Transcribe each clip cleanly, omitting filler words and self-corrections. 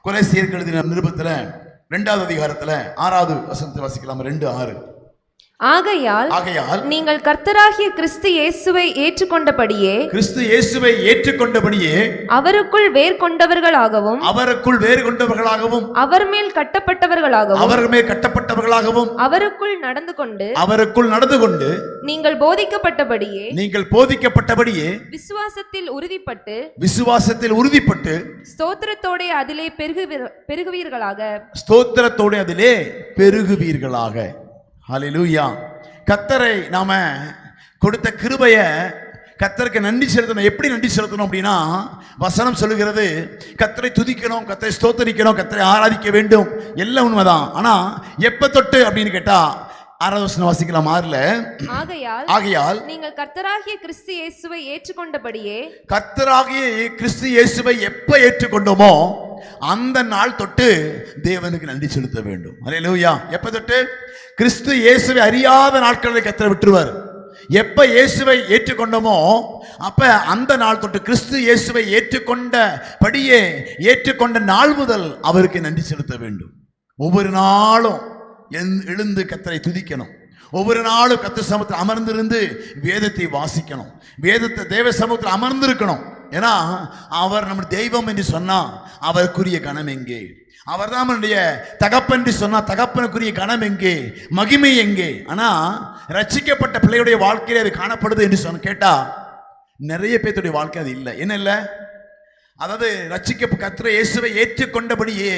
கொலோசியருக்கு எழுதின நிருபத்துல 2வது அதிகாரத்துல 6வது வசனத்தை வாசிக்கலாம். 2:6. ஆகையால் நீங்கள் கர்த்தராகிய கிறிஸ்து இயேசுவை ஏற்றுக்கொண்டபடியே அவருக்குள் வேர் கொண்டவர்களாகவும் அவர் மேல் கட்டப்பட்டவர்களாகவும் அவருக்குள் நடந்து கொண்டு நீங்கள் போதிக்கப்பட்டபடியே விசுவாசத்தில் உறுதிப்பட்டு ஸ்தோத்திரத்தோடே அதிலே பெருகுவீர்களாக. ஹல்லேலூயா. கர்த்தரை நாம கொடுத்த கிருபையை கர்த்தருக்கு நன்றி செலுத்தணும். எப்படி நன்றி செலுத்தணும் அப்படின்னா, வசனம் சொல்லுகிறது கர்த்தரை துதிக்கணும், கர்த்தரை ஸ்தோத்தரிக்கணும், கர்த்தரை ஆராதிக்க வேண்டும். எல்லாம் உண்மைதான். ஆனா எப்ப தொட்டு அப்படின்னு கேட்டா 6வது வசனம் வாசிக்கலாம். 6ல ஆகையால் நீங்கள் கர்த்தராகிய கிறிஸ்து இயேசுவை எப்ப ஏற்றுக்கொண்டோமோ அந்த நாள் தொட்டு தேவனுக்கு நன்றி செலுத்த வேண்டும். அல்லேலூயா. எப்ப தொட்டு? கிறிஸ்து இயேசுவை அறியாத நாட்களில் கர்த்தரை விட்டுருவார். எப்ப இயேசுவை ஏற்றுக்கொண்டோமோ அப்ப அந்த நாள் தொட்டு கிறிஸ்து இயேசுவை ஏற்றுக்கொண்ட நாள் முதல் அவருக்கு நன்றி செலுத்த வேண்டும். ஒவ்வொரு நாளும் எழுந்து கர்த்தரை துதிக்கணும். ஒவ்வொரு நாளும் கர்த்தர் சமூகத்தில் அமர்ந்திருந்து வேதத்தை வாசிக்கணும். வேதத்தை தேவ சமூகத்தில் அமர்ந்திருக்கணும். ஏன்னா அவர் நம்முடைய தெய்வம் என்று சொன்னா அவருக்குரிய கணம் எங்கே? அவர் தான் நம்முடைய தகப்பன் என்று சொன்னா தகப்பனுக்குரிய கணம் எங்கே? மகிமை எங்கே? ஆனா ரட்சிக்கப்பட்ட பிள்ளையுடைய வாழ்க்கையில அது காணப்படுது என்று கேட்டா நிறைய பேருடைய வாழ்க்கை அது இல்லை. என்ன இல்லை? அதாவது கர்த்தர் இயேசுவை ஏற்றுக்கொண்டபடியே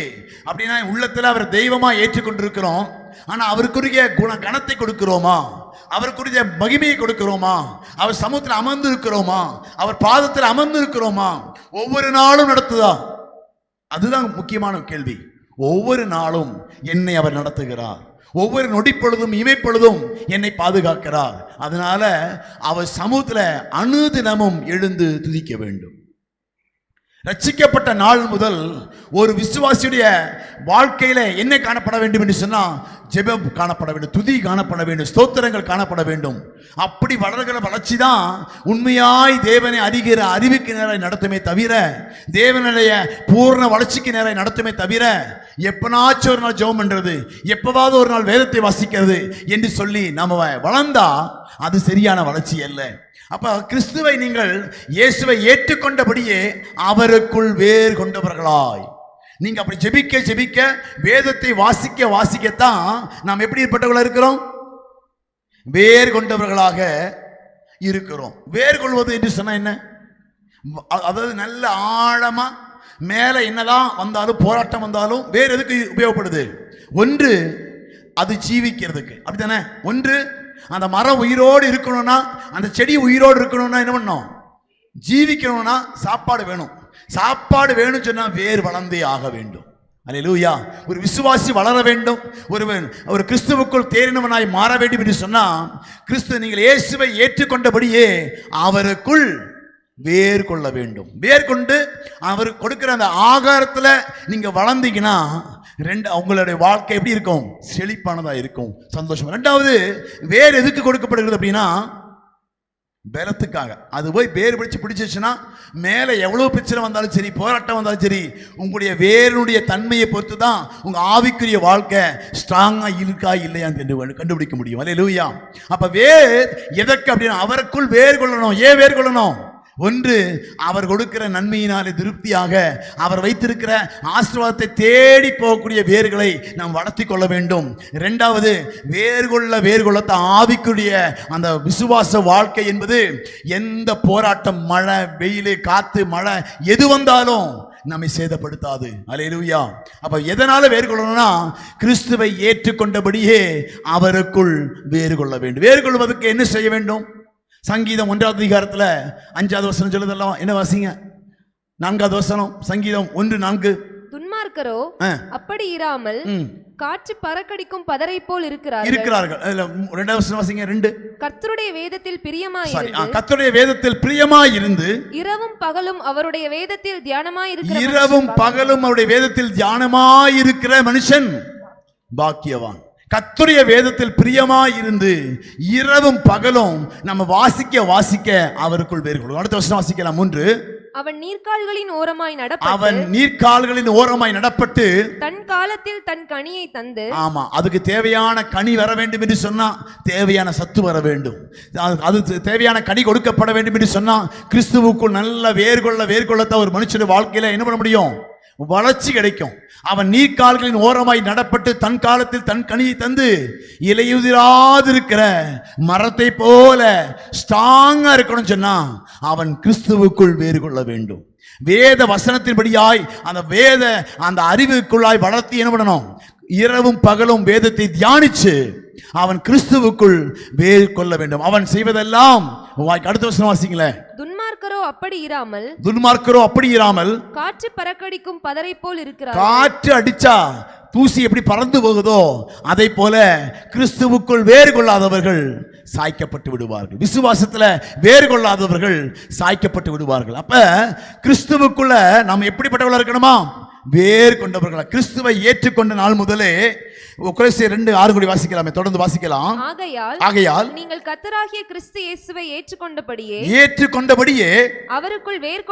அப்படின்னா உள்ளத்துல அவர் தெய்வமா ஏற்றுக்கொண்டிருக்கிறோம். ஆனா அவருக்குரிய கணத்தை கொடுக்கிறோமா? அவருக்குரிய மகிமையை கொடுக்கிறோமா? அவர் சமூகத்தில் அமர்ந்து இருக்கிறோமா? அவர் பாதத்தில் அமர்ந்து இருக்கிறோமா? ஒவ்வொரு நாளும் நடத்துதா? அதுதான் முக்கியமான கேள்வி. ஒவ்வொரு நாளும் என்னை அவர் நடத்துகிறார். ஒவ்வொரு நொடிப்பொழுதும் இமைப்பொழுதும் என்னை பாதுகாக்கிறார். அதனால அவர் சமூகத்தில் அனுதினமும் எழுந்து துதிக்க வேண்டும். ரட்சிக்கப்பட்ட நாள் முதல் ஒரு விசுவாசியுடைய வாழ்க்கையில என்ன காணப்பட வேண்டும் என்று சொன்னா ஜெபம் காணப்பட வேண்டும், துதி காணப்பட வேண்டும், ஸ்தோத்திரங்கள் காணப்பட வேண்டும். அப்படி வளர்கிற வளர்ச்சி தான் உண்மையாய் தேவனை அறிகிற அறிவுக்கு நேராக நடத்துமே தவிர, தேவனுடைய பூர்ண வளர்ச்சிக்கு நேராக நடத்துமே தவிர, எப்பனாச்சும் ஒரு நாள் ஜெபம் பண்றது, எப்பவாவது ஒரு நாள் வேதத்தை வாசிக்கிறது என்று சொல்லி நம்ம வளர்ந்தா அது சரியான வளர்ச்சி அல்ல. அப்ப கிறிஸ்துவை நீங்கள் இயேசுவை ஏற்றுக்கொண்டபடியே அவருக்குள் வேர் கொண்டவர்களாய் நீங்க அப்படி ஜெபிக்க வேதத்தை வாசிக்கத்தான் நாம் எப்படிப்பட்டவர்களாக இருக்கிறோம்? வேர் கொண்டவர்களாக இருக்கிறோம். வேர் கொள்வது என்று சொன்னா என்ன? அதாவது நல்ல ஆழமா மேல என்னதான் வந்தாலும் போராட்டம் வந்தாலும் வேறு எதுக்கு உபயோகப்படுது? ஒன்று அது ஜீவிக்கிறதுக்கு, அப்படித்தானே? ஒன்று அந்த மரம் உயிரோடு இருக்கணும்னா, அந்த செடி உயிரோடு இருக்கணும்னா என்ன பண்ணணும்? ஜீவிக்கணும்னா சாப்பாடு வேணும். சாப்பாடு வேணும் சொன்னா வேர் வளர்ந்தே ஆக வேண்டும். அல்லேலூயா. ஒரு விசுவாசி வளர வேண்டும், ஒரு கிறிஸ்துவுக்குள் தேறினவனாய் மாற வேண்டும் என்று சொன்னா கிறிஸ்து நீங்கள் இயேசுவை ஏற்றுக்கொண்டபடியே அவருக்குள் வேர் கொள்ள வேண்டும். வேர் கொண்டு அவர் கொடுக்கிற அந்த ஆகாரத்துல நீங்க வளர்ந்தீங்கன்னா உங்களுடைய வாழ்க்கை எப்படி இருக்கும்? செழிப்பானதா இருக்கும், சந்தோஷம். 2வது வேர் எதுக்கு கொடுக்கப்படுகிறது அப்படின்னா பலத்துக்காக. அது போய் வேர் பிடிச்சிச்சுன்னா மேலே எவ்வளவு பிரச்சனை வந்தாலும் சரி, போராட்டம் வந்தாலும் சரி, உங்களுடைய வேருடைய தன்மையை பொறுத்து தான் உங்க ஆவிக்குரிய வாழ்க்கை ஸ்ட்ராங்கா இருக்கா இல்லையான்னு கண்டுபிடிக்க முடியும். அல்லேலூயா. அப்ப வேர் எதற்கு அப்படின்னா அவருக்குள் வேர் கொள்ளணும். ஏன் வேர் கொள்ளணும்? ஒன்று அவர் கொடுக்கிற நன்மையினாலே திருப்தியாக அவர் வைத்திருக்கிற ஆசீர்வாதத்தை தேடி போகக்கூடிய வேர்களை நாம் வளர்த்தி கொள்ள வேண்டும். 2வது வேர் கொள்ளத்த ஆவிக்குரிய அந்த விசுவாச வாழ்க்கை என்பது எந்த போராட்டம், மழை, வெயில், காத்து, மழை எது வந்தாலும் நம்மை சேதப்படுத்தாது. அல்லேலூயா. அப்ப எதனால வேர் கொள்ளணும்னா கிறிஸ்துவை ஏற்றுக்கொண்டபடியே அவருக்குள் வேர் கொள்ள வேண்டும். வேர் கொள்வதற்கு என்ன செய்ய வேண்டும்? சங்கீதம் 1வது அதிகாரத்துல 5வது வசனம் சொல்லுதெல்லாம். என்ன வாசிங்க? 4வது வசனம், சங்கீதம் 1:4. துன்மார்க்கரோ அப்படி இராமல் காற்று பறக்கடிக்கும் பதரை போல் இருக்கிறார்கள். 2வது வசனம் வாசிங்க. 2. கர்த்தருடைய வேதத்தில் பிரியமாயிருந்து இரவும் பகலும் அவருடைய வேதத்தில் தியானமாயிருக்கிற மனுஷன் பாக்கியவான். கர்த்தருடைய வேதத்தில் பிரியமாயிருந்து இரவும் பகலும் நம்ம வாசிக்க அவருக்குள் வேர் கொள்ளும். அடுத்த வசனம் வாசிக்கலாம். 3. அவன் நீர்க்கால்களின் ஓரமாய் நடப்பட்டு தன் காலத்தில் தன் கனியை தந்து. ஆமா, அதுக்கு தேவையான கனி வர வேண்டும் என்று சொன்னா தேவையான சத்து வர வேண்டும். அது தேவையான கனி கொடுக்கப்பட வேண்டும் என்று சொன்னா கிறிஸ்துவுக்குள் நல்ல வேர்கொள்ளத்தான் ஒரு மனுஷனுடைய வாழ்க்கையில என்ன பண்ண முடியும்? வளர்ச்சி கிடைக்கும். அவன் நீர்க்கால்களின் ஓரமாய் நடப்பட்டு தன் காலத்தில் தன் கனியை தந்து இலையுதிராதிருக்கிற மரத்தை போல ஸ்ட்ராங்கா இருக்கணும் சொன்னா அவன் கிறிஸ்துவுக்குள் வேறு கொள்ள வேண்டும். வேத வசனத்தின்படியாய் அந்த அறிவுக்குள்ளாய் வளர்த்தி என்ன பண்ணணும்? இரவும் பகலும் வேதத்தை தியானிச்சு அவன் கிறிஸ்துவுக்குள் வேறு கொள்ள வேண்டும். அவன் செய்வதெல்லாம் அடுத்த வசனம் வாசிங்களேன். துன்மார்க்கரோ அப்படி இராமல் காற்று பறக்கடிக்கும் பதரை போல் இருக்கிறார். காற்று அடிச்சா தூசி எப்படி பறந்து போகுதோ அதை போல கிறிஸ்துவுக்குள் வேறு கொள்ளாதவர்கள் சாய்க்கப்பட்டு விடுவார்கள். விசுவாசத்துல வேறு கொள்ளாதவர்கள் சாய்க்கப்பட்டு விடுவார்கள். அப்ப கிறிஸ்துவுக்குள்ள நாம் எப்படிப்பட்டவர்களா இருக்கணுமா? வேறு கொண்டவர்களா. கிறிஸ்துவை ஏற்றுக்கொண்ட நாள் முதலே கொலோசியர் 2:6 கூடி வாசிக்கலாமே, தொடர்ந்து வாசிக்கலாம். ஆகையால் நீங்கள் கர்த்தராகிய கிறிஸ்து இயேசுவை ஏற்றுக்கொண்டபடியே அவருக்குள் வேர்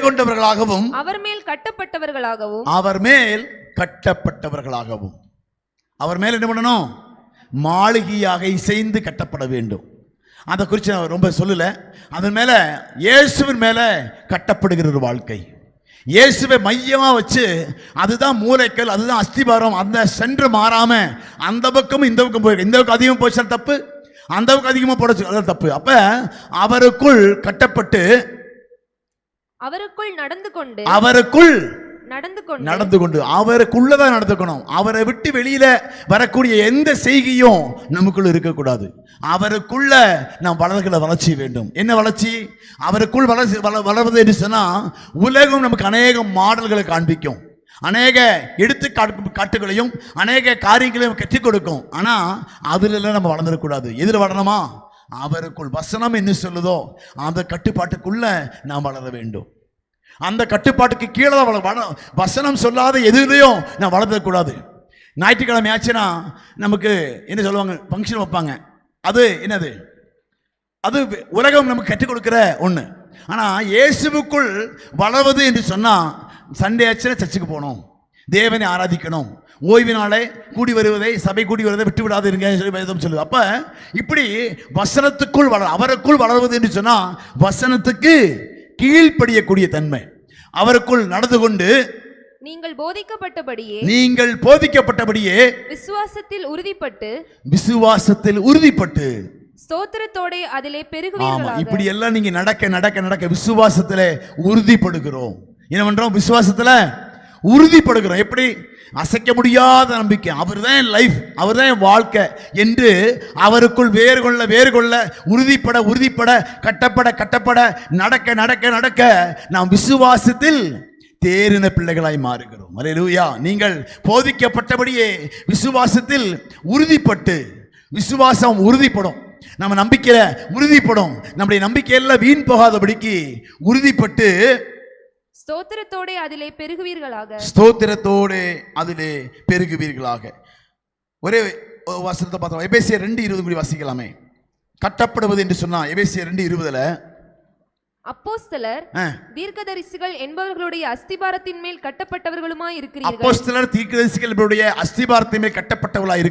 கொண்டவர்களாகவும் அவர் மேல் கட்டப்பட்டவர்களாகவும் அவர் மேல் என்ன பண்ணணும்? மாளிகையாக இசைந்து கட்டப்பட வேண்டும். அதை குறித்து நான் ரொம்ப சொல்லல. அதன் மேல இயேசுவின் மேல கட்டப்படுகிற ஒரு வாழ்க்கை, இயேசுவை மையமா வச்சு, அதுதான் மூலைக்கல், அதுதான் அஸ்திபாரம். அந்த சென்று மாறாம அந்த பக்கமும் இந்த பக்கம் போயிருக்கு. இந்த பக்கம் அதிகமாக போச்சு தப்பு, அந்த பக்கம் அதிகமாக போடச்சு அதான் தப்பு. அப்ப அவருக்குள் கட்டப்பட்டு அவருக்குள் நடந்து கொண்டு அவருக்குள்ளதான் நடந்துக்கணும். அவரை விட்டு வெளியில வரக்கூடிய எந்த செய்கையும் நமக்குள்ள இருக்கக்கூடாது. அவருக்குள்ள நாம் வளர்ச்சி வேண்டும். என்ன வளர்ச்சி? அவருக்குள் வளர்வது என்று சொன்னா உலகம் நமக்கு அநேக மாடல்களை காண்பிக்கும், அநேக எடுத்துக்காட்டுகளையும் அநேக காரியங்களையும் கற்றுக் கொடுக்கும். ஆனா அதுல எல்லாம் நம்ம வளர்ந்துடக்கூடாது. எதில் வளரணுமா? அவருக்குள். வசனம் என்ன சொல்லுதோ அந்த கட்டுப்பாட்டுக்குள்ள நாம் வளர வேண்டும். அந்த கட்டுப்பாட்டுக்கு கீழே தான் வசனம் சொல்லாத எதுலையும் நான் வளர்ந்துடக்கூடாது. ஞாயிற்றுக்கிழமை ஆச்சுன்னா நமக்கு என்ன சொல்லுவாங்க? ஃபங்க்ஷன் வைப்பாங்க. அது என்னது? அது உலகம் நமக்கு கற்றுக் கொடுக்கிற ஒன்று. ஆனால் இயேசுவுக்குள் வளர்வது என்று சொன்னால் சண்டே ஆச்சுன்னா சர்ச்சுக்கு போகணும், தேவனை ஆராதிக்கணும், ஓய்வு நாளை கூடி வருவதை சபை கூடி வருவதை விட்டு விடாது இருங்க சொல்லி வேதம் சொல்லுது. அப்போ இப்படி வசனத்துக்குள் அவருக்குள் வளர்வது என்று சொன்னால் வசனத்துக்கு கீழ்ப்படியக்கூடிய தன்மை. அவருக்குள் நடந்து கொண்டு நீங்கள் போதிக்கப்பட்டபடியே விசுவாசத்தில் உறுதிப்பட்டு ஸ்தோத்திரத்தோட அதிலே பெருகுவீர்களாக. இப்படி எல்லாம் நீங்க நடக்க விசுவாசத்திலே உறுதிப்படுகிறோம். என்ன பண்றோம்? விசுவாசத்துல உறுதிப்படுகிறோம். எப்படி? அசைக்க முடியாத நம்பிக்கை. அவர் தான் லைஃப், அவர் தான் வாழ்க்கை என்று அவருக்குள் வேறு கொள்ள உறுதிப்பட கட்டப்பட நடக்க நாம் விசுவாசத்தில் தேறின பிள்ளைகளாய் மாறுகிறோம். அல்லேலூயா. நீங்கள் போதிக்கப்பட்டபடியே விசுவாசத்தில் உறுதிப்பட்டு, விசுவாசம் உறுதிப்படும், நம்ம நம்பிக்கையில உறுதிப்படும், நம்முடைய நம்பிக்கையெல்லாம் வீண் போகாதபடிக்கு உறுதிப்பட்டு ஸ்தோத்திரத்தோட அதிலே பெருகுவீர்களாக. ஒரே வசனத்தை பார்த்தோம். எபேசியர் 2:20 வாசிக்கலாமே. கட்டப்படுவது என்று சொன்னா எபேசியர் 2:20 அப்போஸ்தலர் தீர்க்கதரிசிகள் என்பவர்களுடைய அஸ்திபாரத்தின் மேல் கட்டப்பட்டவர்களுமாய் இருக்கிறீர்கள். அப்போஸ்தலர் தீர்க்கதரிசிகள் என்பவருடைய அஸ்திபாரத்தின் மேல் கட்டப்பட்டவர்களாய்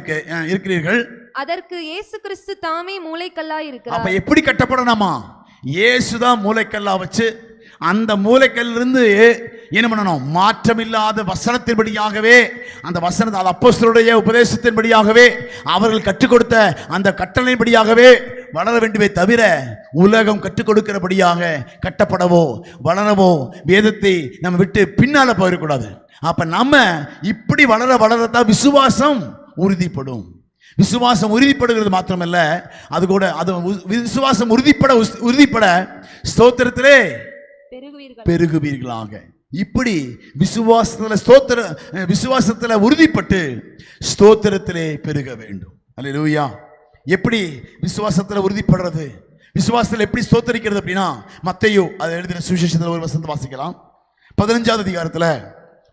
இருக்கிறீர்கள். அதற்கு இயேசு கிறிஸ்து தாமே மூலைக்கல்லாய் இருக்கிறார். அப்ப எப்படி கட்டப்படணுமா? இயேசுதான் மூலைக்கல்லா வச்சு அந்த மூலைக்கல்லிருந்து என்ன பண்ணணும்? மாற்றமில்லாத வசனத்தின்படியாகவே, அந்த வசனத்தை அப்போஸ்தலருடைய உபதேசத்தின்படியாகவே அவர்கள் கற்றுக் கொடுத்த அந்த கட்டளையின்படியாகவே வளர வேண்டுமே தவிர உலகம் கற்றுக் கொடுக்கிறபடியாக கட்டப்படவோ வளரவோ வேதத்தை நம்ம விட்டு பின்னால போயிடக்கூடாது. அப்ப நம்ம இப்படி வளரத்தான் விசுவாசம் உறுதிப்படும். விசுவாசம் உறுதிப்படுகிறது மாத்திரமல்ல, அது கூட அது விசுவாசம் உறுதிப்பட ஸ்தோத்திரத்திலே பெருகுவீர்களாக. இப்படி விசுவாசத்துல உறுதிப்பட்டு ஸ்தோத்திரத்திலே பெருக வேண்டும். அல்லேலூயா. எப்படி விசுவாசத்துல உறுதிப்படுறது? விசுவாசத்துல எப்படி ஸ்தோத்தரிக்கிறது அப்படின்னா மத்தேயு அதை எழுதின சுவிசேஷத்துல ஒரு வசனத்தை வாசிக்கலாம். 15வது அதிகாரத்துல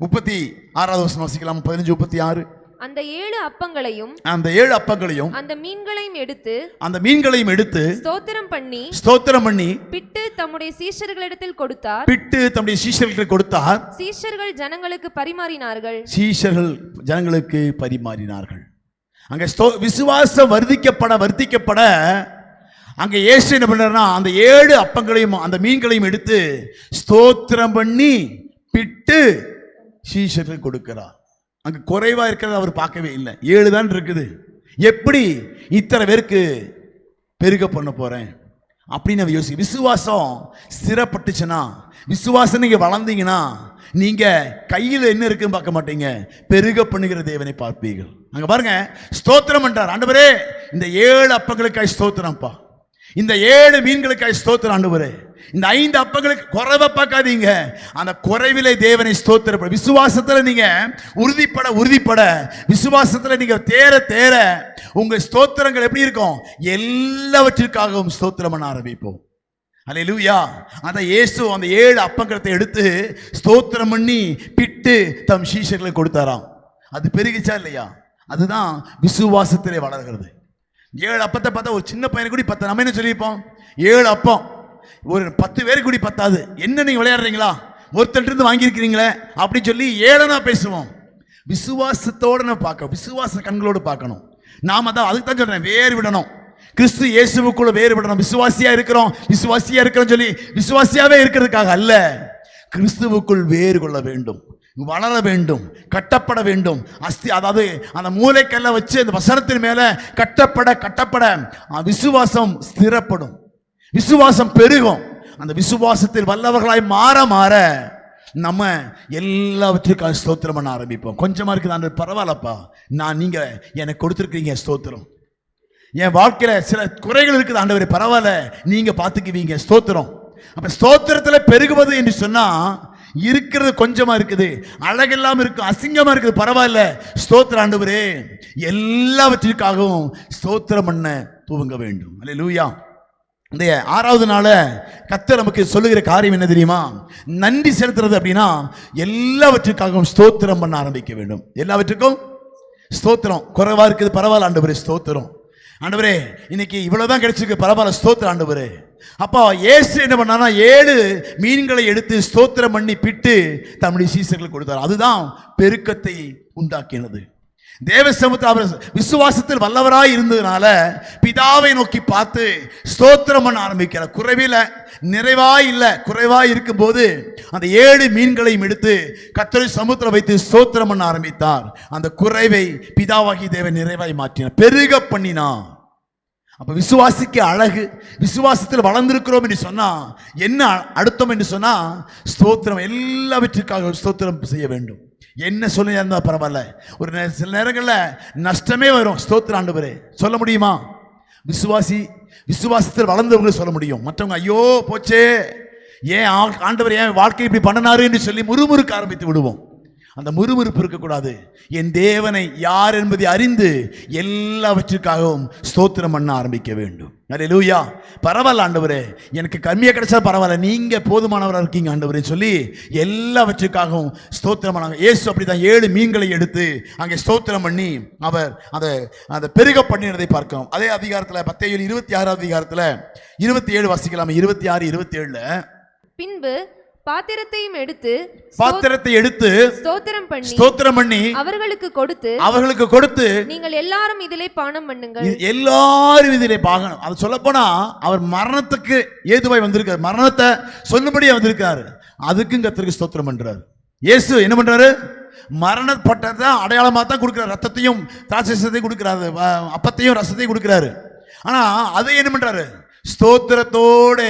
36வது வசனம் வாசிக்கலாம். 15:36 அந்த 7 அப்பங்களையும் அந்த 7 அப்பங்களையும் அந்த மீன்களையும் எடுத்து ஸ்தோத்திரம் பண்ணி பிட்டு தம்முடைய சீஷர்களிடத்தில் கொடுத்தார். சீஷர்கள் ஜனங்களுக்கு பரிமாறினார்கள். அங்க விசுவாசம் வர்த்திக்கப்பட அங்க இயேசு என்ன பண்ணாருன்னா அந்த 7 அப்பங்களையும் அந்த மீன்களையும் எடுத்து ஸ்தோத்திரம் பண்ணி பிட்டு சீஷர்களுக்கு கொடுக்கிறார். அங்க குறைவா இருக்கிறத அவர் பார்க்கவே இல்லை. 7 தான் இருக்குது. எப்படி இத்தனை பேருக்கு பெருக பண்ண போறேன் அப்படின்னு யோசிக்க. விசுவாசம் ஸ்திரப்பட்டுச்சுன்னா, விசுவாசம் நீங்க வளர்ந்தீங்கன்னா, நீங்க கையில் என்ன இருக்குன்னு பார்க்க மாட்டீங்க, பெருக பண்ணுகிற தேவனை பார்ப்பீர்கள். அங்க பாருங்க, ஸ்தோத்திரம் பண்றார். ஆண்டவரே இந்த 7 அப்பங்களுக்காய் ஸ்தோத்திரம்ப்பா, இந்த 7 மீன்களுக்காய் ஸ்தோத்திரம் ஆண்டவரே, இந்த 5 அப்பங்களுக்கு குறைவை பார்க்காதீங்க, அந்த குறைவிலே தேவனை ஸ்தோத்திரப்பட, விசுவாசத்துல நீங்க உறுதிப்பட விசுவாசத்துல நீங்க தேர உங்க ஸ்தோத்திரங்கள் எப்படி இருக்கும், எல்லாவற்றிற்காகவும் ஸ்தோத்திரம் பண்ண ஆரம்பிப்போம். அல்லேலூயா. அந்த இயேசு அந்த 7 அப்பங்களை எடுத்து ஸ்தோத்திரம் பண்ணி பிட்டு தம் சீஷர்களுக்கு கொடுத்தாராம். அது பெருகிச்சா இல்லையா? அதுதான் விசுவாசத்திலே வளர்கிறது. 7 அப்பத்தை பார்த்தா ஒரு சின்ன பையனை கூடி 10, நம்ம என்ன சொல்லியிருப்போம், 7 அப்பம் ஒரு 10 பேருக்கு கூடி பத்தாது, என்ன நீங்க விளையாடுறீங்களா, ஒருத்தர் இருந்து வாங்கியிருக்கிறீங்களே அப்படின்னு சொல்லி 7 பேசுவோம். விசுவாசத்தோட நான் பார்க்க, விசுவாச கண்களோடு பார்க்கணும். நாம தான் அதுக்கு தான் சொல்றேன், வேறு விடணும், கிறிஸ்து இயேசுவுக்குள்ள வேறு விடணும். விசுவாசியா இருக்கிறோம் சொல்லி விசுவாசியாவே இருக்கிறதுக்காக அல்ல, கிறிஸ்துவுக்குள் வேறு கொள்ள வேண்டும், வளர வேண்டும், கட்டப்பட வேண்டும். அதாவது அந்த மூளைக்கல்ல வச்சு அந்த வசனத்தின் மேல கட்டப்பட விசுவாசம் ஸ்திரப்படும், விசுவாசம் பெருகும். அந்த விசுவாசத்தில் வல்லவர்களாய் மாற நம்ம எல்லாவற்றுக்காக ஸ்தோத்திரம் பண்ண ஆரம்பிப்போம். கொஞ்சமா இருக்குது, பரவாயில்லப்பா, நீங்க எனக்கு கொடுத்துருக்கீங்க ஸ்தோத்திரம். என் வாழ்க்கையில சில குறைகள் இருக்குது ஆண்டவரே, பரவாயில்ல, நீங்க பார்த்துக்குவீங்க, ஸ்தோத்திரம். அப்ப ஸ்தோத்திரத்துல பெருகுவது என்று சொன்னா, இருக்கிறது கொஞ்சமா இருக்குது, அழகெல்லாம் இருக்கும், அசிங்கமா இருக்குது, பரவாயில்ல, ஸ்தோத்திரம் ஆண்டவரே, எல்லாவற்றிற்காகவும் ஸ்தோத்திரம் பண்ண துவங்க வேண்டும். அல்லேலூயா. இந்த 6வது நாள கர்த்தர் நமக்கு சொல்லுகிற காரியம் என்ன தெரியுமா? நன்றி செலுத்துறது அப்படின்னா எல்லாவற்றுக்காகவும் ஸ்தோத்திரம் பண்ண ஆரம்பிக்க வேண்டும். எல்லாவற்றுக்கும் ஸ்தோத்திரம். குறைவா இருக்குது, பரவாயில்ல ஆண்டவரே, ஸ்தோத்திரம் ஆண்டவரே, இன்னைக்கு இவ்வளவுதான் கிடைச்சிருக்கு, பரவாயில்ல, ஸ்தோத்திரம் ஆண்டவரே. அப்போ இயேசு என்ன பண்ணானா 7 மீன்களை எடுத்து ஸ்தோத்திரம் பண்ணி பிட்டு தம்முடைய சீஷர்களுக்கு கொடுத்தார். அதுதான் பெருக்கத்தை உண்டாக்கினது. தேவ சமூகத்தில் அவர் விசுவாசத்தில் வல்லவராய் இருந்ததுனால பிதாவை நோக்கி பார்த்து ஸ்தோத்திரம் பண்ண ஆரம்பிக்கிறார். குறைவாய் இருக்கும் போது அந்த 7 மீன்களையும் எடுத்து கர்த்தருடைய சமூகத்தில் வைத்து ஸ்தோத்திரம் பண்ண ஆரம்பித்தார். அந்த குறைவை பிதாவாகி தேவன் நிறைவாய் மாற்றினார், பெருக பண்ணினார். அப்ப விசுவாசிக்க அழகு, விசுவாசத்தில் வளர்ந்திருக்கிறோம் என்று சொன்னா என்ன அர்த்தம் என்று சொன்னா, ஸ்தோத்திரம், எல்லாவற்றிற்காக ஸ்தோத்திரம் செய்ய வேண்டும். என்ன சொல்லி இருந்தா பரவாயில்ல, ஒரு சில நேரங்களில் நஷ்டமே வரும், ஸ்தோத்திரம் ஆண்டவரே சொல்ல முடியுமா? விசுவாசத்தில் வளர்ந்தவங்க சொல்ல முடியும். மற்றவங்க ஐயோ போச்சே, ஏன் ஆண்டவர் ஏன் வாழ்க்கை இப்படி பண்ணினாரு என்று சொல்லி முறுமுறுக்க ஆரம்பித்து விடுவோம். அந்த முறுமுறுப்பு இருக்கக்கூடாது. என் தேவனை யார் என்பதை அறிந்து எல்லாவற்றிற்காகவும் ஸ்தோத்திரம் பண்ண ஆரம்பிக்க வேண்டும். அல்லேலூயா. பரவாயில்ல ஆண்டவரே, எனக்கு கம்மியாக கிடைச்சா பரவாயில்ல, நீங்க போதுமானவராக இருக்கீங்க ஆண்டவரே சொல்லி எல்லாவற்றுக்காகவும் ஸ்தோத்திரம் பண்ணாங்க. இயேசு அப்படிதான் 7 மீன்களை எடுத்து அங்கே ஸ்தோத்திரம் பண்ணி அவர் அதை பெருக பண்ணினதை பார்க்கிறோம். அதே அதிகாரத்தில் 26வது அதிகாரத்தில் 27 வாசிக்கலாம். 26, 27 பின்பு பாத்திரத்தையும் எடுத்து ஸ்தோத்திரம் பண்ணி அவர்களுக்கு கொடுத்து நீங்கள் எல்லாரும் இதிலே பானம் பண்ணுங்கள். எல்லாரும் இதிலே பானம். அது சொல்ல போனா அவர் மரணத்துக்கு ஏதுவாய் வந்திருக்காரு, மரணத்தை சொல்லும்படியா வந்திருக்காரு. அதுக்கும் கர்த்தருக்கு ஸ்தோத்திரம் பண்றாரு. இயேசு என்ன பண்றாரு? மரணப்பட்டதை அடையாளமா தான் கொடுக்கிறார். ரத்தத்தையும் திராட்சையும் கொடுக்கிறாரு, அப்பத்தையும் ரசத்தையும் கொடுக்கிறாரு. ஆனா அதை என்ன பண்றாரு? ஸ்தோத்திரத்தோட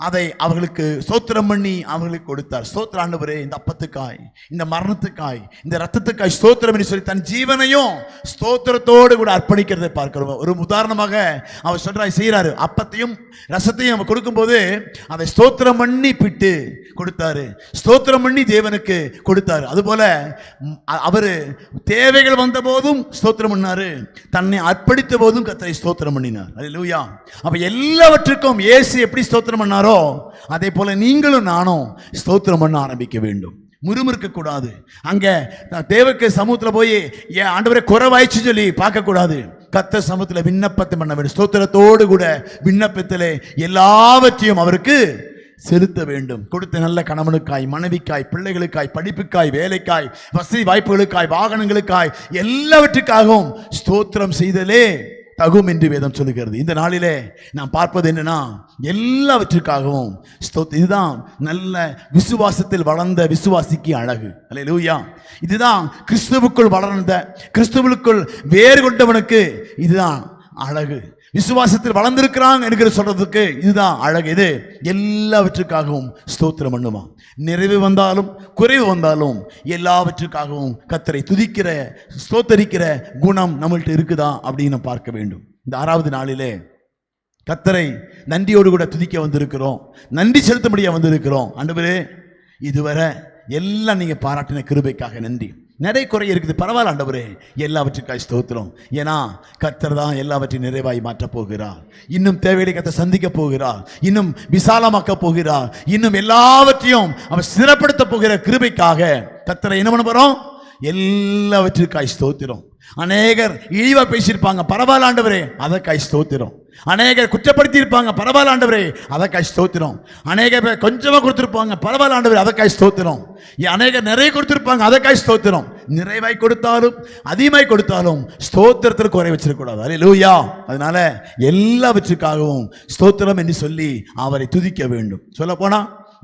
அதை அவர்களுக்கு ஸ்தோத்திரம் பண்ணி அவர்களுக்கு கொடுத்தார். ஸ்தோத்திரம் ஆண்டவரே, இந்த அப்பத்துக்காய், இந்த மரணத்துக்காய், இந்த ரத்தத்துக்காய் ஸ்தோத்திரம் என்று சொல்லி தன் ஜீவனையும் ஸ்தோத்திரத்தோடு கூட அர்ப்பணிக்கிறதை பார்க்கிறோம். ஒரு உதாரணமாக அவர் சொல்றாரு, செய்யறாரு. அப்பத்தையும் ரசத்தையும் அவர் கொடுக்கும்போது அதை ஸ்தோத்திரம் பண்ணி பிட்டு கொடுத்தாரு, ஸ்தோத்திரம் பண்ணி தேவனுக்கு கொடுத்தாரு. அதுபோல அவரு தேவைகள் வந்த போதும் ஸ்தோத்திரம் பண்ணாரு, தன்னை அர்ப்பணித்த போதும் கர்த்தரை ஸ்தோத்திரம் பண்ணினார். அல்லேலூயா. அப்ப எல்லாவற்றுக்கும் இயேசு எப்படி ஸ்தோத்திரம் பண்ணாரோ அதே போல நீங்களும் நானும் ஸ்தோத்திரம் பண்ண ஆரம்பிக்க வேண்டும். முறுமுறுக்க கூடாது. அங்க தேவக்கு சமூகத்துல போய் என் ஆண்டவரே குறைவாயிச்சு சொல்லி பார்க்க கூடாது. கர்த்தர் சமூகத்துல விண்ணப்பத்தை பண்ண வேண்டும். ஸ்தோத்திரத்தோடு கூட விண்ணப்பத்திலே எல்லாவற்றையும் அவருக்கு செலுத்த வேண்டும். கொடுத்த நல்ல கணவனுக்காய், மனைவிக்காய், பிள்ளைகளுக்காய், படிப்புக்காய், வேலைக்காய், வசதி வாய்ப்புகளுக்காய், வாகனங்களுக்காய், எல்லாவற்றுக்காகவும் ஸ்தோத்திரம் செய்தலே தகும் என்று வேதம் சொல்லுகிறது. இந்த நாளிலே நாம் பார்ப்பது என்னன்னா, எல்லாவற்றுக்காகவும் இதுதான் நல்ல விசுவாசத்தில் வளர்ந்த விசுவாசிக்கு அழகு. அல்லேலூயா. இதுதான் கிறிஸ்துவுக்குள் வளர்ந்த, கிறிஸ்துவுக்குள் வேறு கொண்டவனுக்கு இதுதான் அழகு. விசுவாசத்தில் வளர்ந்திருக்கிறாங்க என்கிற சொல்றதுக்கு இதுதான் அழகு. இது எல்லாவற்றுக்காகவும் ஸ்தோத்திரம் பண்ணுவான். நிறைவு வந்தாலும் குறைவு வந்தாலும் எல்லாவற்றுக்காகவும் கர்த்தரை துதிக்கிற ஸ்தோத்தரிக்கிற குணம் நம்மள்ட்ட இருக்குதா அப்படின்னு பார்க்க வேண்டும். இந்த 6வது நாளிலே கர்த்தரை நன்றியோடு கூட துதிக்க வந்திருக்கிறோம், நன்றி செலுத்தும்படியா வந்திருக்கிறோம். ஆண்டவரே, இதுவரை எல்லாம் நீங்க பாராட்டின கிருபைக்காக நன்றி. நிறைய குறை இருக்குது, பரவாயில்ல ஆண்டவரே, எல்லாவற்றுக்காய் ஸ்தோத்திரம். ஏன்னா கர்த்தர் தான் எல்லாவற்றையும் நிறைவாய் மாற்றப் போகிறார். இன்னும் தேவைகளை கர்த்தர் சந்திக்க போகிறார், இன்னும் விசாலமாக்க போகிறார், இன்னும் எல்லாவற்றையும் அவர் சிறப்படுத்த போகிற கிருபைக்காக கர்த்தரை என்ன பண்ண போறோம்? எல்லாவற்றுக்காய் ஸ்தோத்திரம். அநேகர் இழிவா பேசியிருப்பாங்க, பரவாயில்ல ஆண்டவரே, அதற்காய் ஸ்தோத்திரம். அநேகர் குற்றப்படுத்தி இருப்பாங்க, பரவாயில்ல ஆண்டவரே, அதற்காய் ஸ்தோத்திரம். அநேகர் கொஞ்சமா கொடுத்திருப்பாங்க, பரவாயில்ல ஆண்டவரே, அதற்காய் ஸ்தோத்திரம். அநேகர் நிறைய கொடுத்திருப்பாங்க, அதற்காய் ஸ்தோத்திரம். நிறைவாய் கொடுத்தாலும் அதிகமாய் கொடுத்தாலும் ஸ்தோத்திரத்திற்கு குறை வச்சிடக்கூடாது. அல்லேலூயா. அதனால எல்லாவற்றுக்காகவும் ஸ்தோத்திரம் என்று சொல்லி அவரை துதிக்க வேண்டும். சொல்ல போனா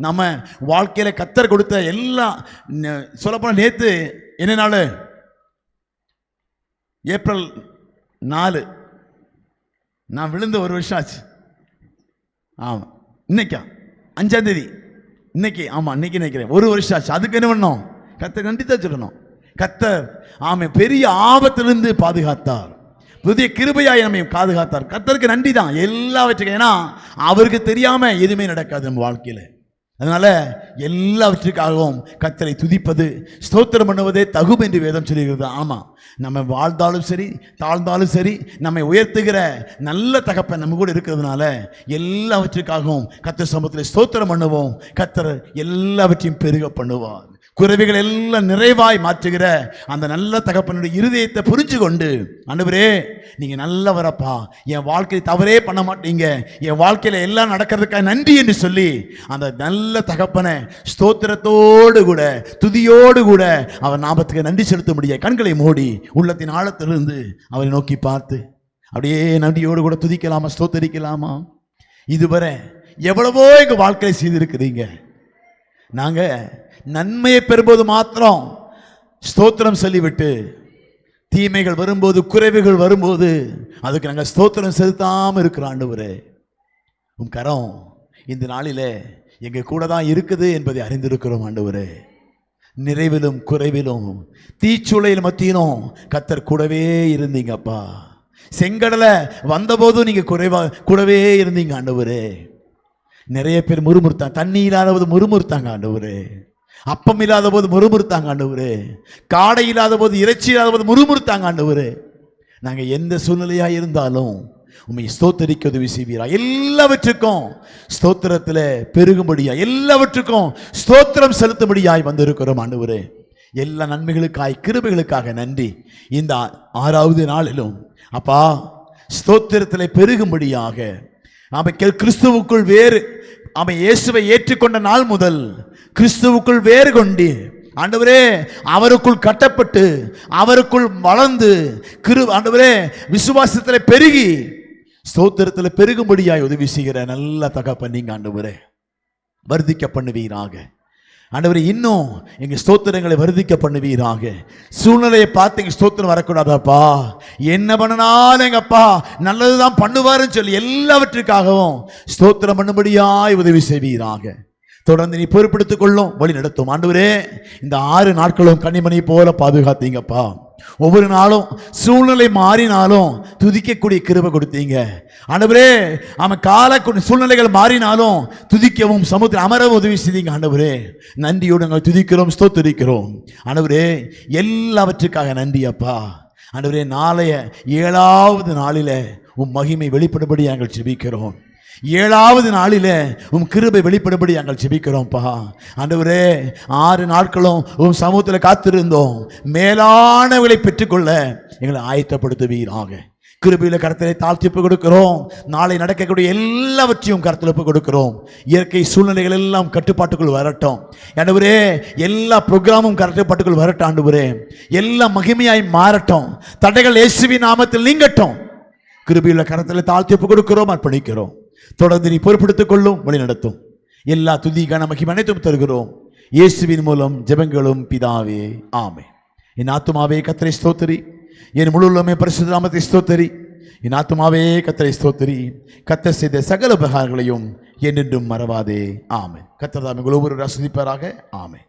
நம்ம வாழ்க்கையில கர்த்தர் கொடுத்த எல்லா, சொல்ல போனா நேத்து என்ன நாள்? ஏப்ரல் 4. நான் விழுந்த 1 வருஷம் ஆச்சு. ஆமாம், இன்னைக்கா 5ஆம் தேதி இன்னைக்கு, ஆமாம் இன்னைக்கு நினைக்கிறேன் 1 வருஷம் ஆச்சு. அதுக்கு என்ன பண்ணோம்? கர்த்தர் நன்றி தான் சொல்லணும். கர்த்தர் பெரிய ஆபத்திலிருந்து பாதுகாத்தார், புதிய கிருபையாய் நம்மை பாதுகாத்தார். கர்த்தருக்கு நன்றி தான் எல்லாவற்றுக்கும். ஏன்னா அவருக்கு தெரியாம எதுவுமே நடக்காது நம்ம வாழ்க்கையில. அதனால எல்லாவற்றுக்காகவும் கர்த்தரை துதிப்பது, ஸ்தோத்திரம் பண்ணுவதே தகும் என்று வேதம் சொல்லுகிறது. ஆமா, நம்ம வாழ்ந்தாலும் சரி தாழ்ந்தாலும் சரி நம்மை உயர்த்துகிற நல்ல தகப்பன் நம்ம கூட இருக்கிறதுனால எல்லாவற்றுக்காகவும் கர்த்தர் சமூகத்தில் ஸ்தோத்திரம் பண்ணுவோம். கர்த்தர் எல்லாவற்றையும் பெருக பண்ணுவார். குறைவுகள் எல்லாம் நிறைவாய் மாற்றுகிற அந்த நல்ல தகப்பனுடைய இருதயத்தை புரிஞ்சு கொண்டு, ஆண்டவரே நீங்க நல்லவரப்பா, என் வாழ்க்கையை தவறே பண்ண மாட்டீங்க, என் வாழ்க்கையில எல்லாம் நடக்கிறதுக்காக நன்றி என்று சொல்லி அந்த நல்ல தகப்பனை ஸ்தோத்திரத்தோடு கூட துதியோடு கூட அவர் நாமத்துக்கு நன்றி செலுத்த முடிய கண்களை மூடி உள்ளத்தின் ஆழத்திலிருந்து அவரை நோக்கி பார்த்து அப்படியே நன்றியோடு கூட துதிக்கலாமா, ஸ்தோத்தரிக்கலாமா? இதுவரை எவ்வளவோ எங்க வாழ்க்கையை செய்திருக்கிறீங்க. நாங்க நன்மையை பெறும்போது மாத்திரம் ஸ்தோத்திரம் சொல்லிவிட்டு, தீமைகள் வரும்போது குறைவுகள் வரும்போது அதுக்கு நாங்கள் ஸ்தோத்திரம் செலுத்தாம இருக்கிறோம். ஆண்டவரே, உம் கரம் இந்த நாளிலே எங்க கூட தான் இருக்குது என்பதை அறிந்திருக்கிறோம். ஆண்டவரே, நிறைவிலும் குறைவிலும் தீச்சுளையில் மத்தியிலும் கர்த்தர் கூடவே இருந்தீங்கப்பா. செங்கடலை வந்தபோதும் நீங்க கூடவே இருந்தீங்க ஆண்டவரே. நிறைய பேர் முறுமுறுத்தாங்க, தண்ணி இல்லாத போது முறுமுறுத்தாங்க ஆண்டவரே, அப்பம் இல்லாத போது முறுமுறுத்தாங்க ஆண்டவரே, காடை இல்லாத போது இறைச்சி இல்லாத போது முறுமுறுத்தாங்க ஆண்டவரே. நாங்க எந்த சூழ்நிலையா இருந்தாலும் உம்மை ஸ்தோத்தரிக்க உதவி செய்வீரா. எல்லாவற்றுக்கும் ஸ்தோத்திரத்தில் பெருகும்படியா, எல்லாவற்றுக்கும் ஸ்தோத்திரம் செலுத்தும்படியாய் வந்திருக்கிறோம் ஆண்டவரே. எல்லா நன்மைகளுக்காய் கிருபைகளுக்காக நன்றி. இந்த 6வது நாளிலும் அப்பா ஸ்தோத்திரத்தில் பெருகும்படியாக கிறிஸ்துவுக்குள் வேறு இயேசுவை ஏற்றுக்கொண்ட நாள் முதல் கிறிஸ்துவுக்குள் வேறு கொண்டு ஆண்டவரே அவருக்குள் கட்டப்பட்டு அவருக்குள் வளர்ந்து ஆண்டவரே விசுவாசத்தில் பெருகி ஸ்தோத்திரத்தில் பெருகும்படியாய் உதவி செய்கிற நல்ல தகப்பன் நீங்க ஆண்டவரே வர்த்திக்க பண்ணுவீராக. ஆண்டவரே, இன்னும் எங்க ஸ்தோத்திரங்களை வர்த்திக்க பண்ணுவீராக. சூழ்நிலையை பார்த்து எங்க ஸ்தோத்திரம் வரக்கூடாதாப்பா, என்ன பண்ணனாலும் எங்க அப்பா நல்லதுதான் பண்ணுவாருன்னு சொல்லி எல்லாவற்றுக்காகவும் ஸ்தோத்திரம் பண்ணும்படியாய் உதவி செய்வீராக. தொடர்ந்து நீ பொறுப்பெடுத்துக் கொள்ளும், வழி நடத்தும். ஆண்டவரே, இந்த 6 நாட்களும் கன்னிமணி போல பாதுகாத்தீங்கப்பா. ஒவ்வொரு நாளும் சூழ்நிலை மாறினாலும் துதிக்கக்கூடிய கிருபை கொடுத்தீங்க ஆண்டவரே. சூழ்நிலைகள் மாறினாலும் துதிக்கவும் சமுத்திரம் அமரவும் உதவி செய்தீங்க ஆண்டவரே. நன்றியோடு நாங்கள் துதிக்கிறோம், ஸ்தோத்திரிக்கிறோம் ஆண்டவரே. எல்லாவற்றுக்காக நன்றி அப்பா. ஆண்டவரே, நாளைய 7வது நாளில உம் மகிமை வெளிப்படும்படி நாங்கள் ஜெபிக்கிறோம். ஏழாவது நாளிலே கிருபை வெளிப்படும்படி நாங்கள் ஜெபிக்கிறோம்ப்பா. ஆண்டவரே, 6 நாட்களும் சமூகத்தில் காத்திருந்தோம். மேலானவர்களை பெற்றுக்கொள்ள எங்களை ஆயத்தப்படுத்துவீராக. கிருபையில கருத்திலே தாழ்த்திப்பு கொடுக்கிறோம். நாளை நடக்கக்கூடிய எல்லாவற்றையும் கருத்திலப்பு கொடுக்கிறோம். இயற்கை சூழ்நிலைகள் எல்லாம் கட்டுப்பாட்டுக்குள் வரட்டும் ஆண்டவரே. எல்லா ப்ரோக்ராமும் கட்டுப்பாட்டுக்குள் வரட்டும் ஆண்டவரே. எல்லாம் மகிமையாய் மாறட்டும். தடைகள் இயேசுவின் நாமத்தில் நீங்கட்டும். கிருபையில கருத்திலே தாழ்த்திப்பு கொடுக்கிறோம், அர்ப்பணிக்கிறோம். தொடர்ந்து நீ பொறுப்படுத்திக் கொள்ளும், வழி நடத்தும். எல்லா துதி கன மகிமை அனைத்தும் தருகிறோம் இயேசுவின் மூலம் ஜெபங்களும் பிதாவே, ஆமென். என் ஆத்துமாவே கர்த்தரை ஸ்தோத்திரி, என் முழு உள்ளமே பரிசுத்த நாமத்தை ஸ்தோத்திரி. என் ஆத்துமாவே கர்த்தரை ஸ்தோத்திரி, கர்த்தர் செய்த சகல உபகாரங்களையும் என்றென்றும் மறவாதே. ஆமென். கர்த்தர் தாமே உங்களை ஒவ்வொருவரை ஆசீர்வதிப்பாராக. ஆமென்.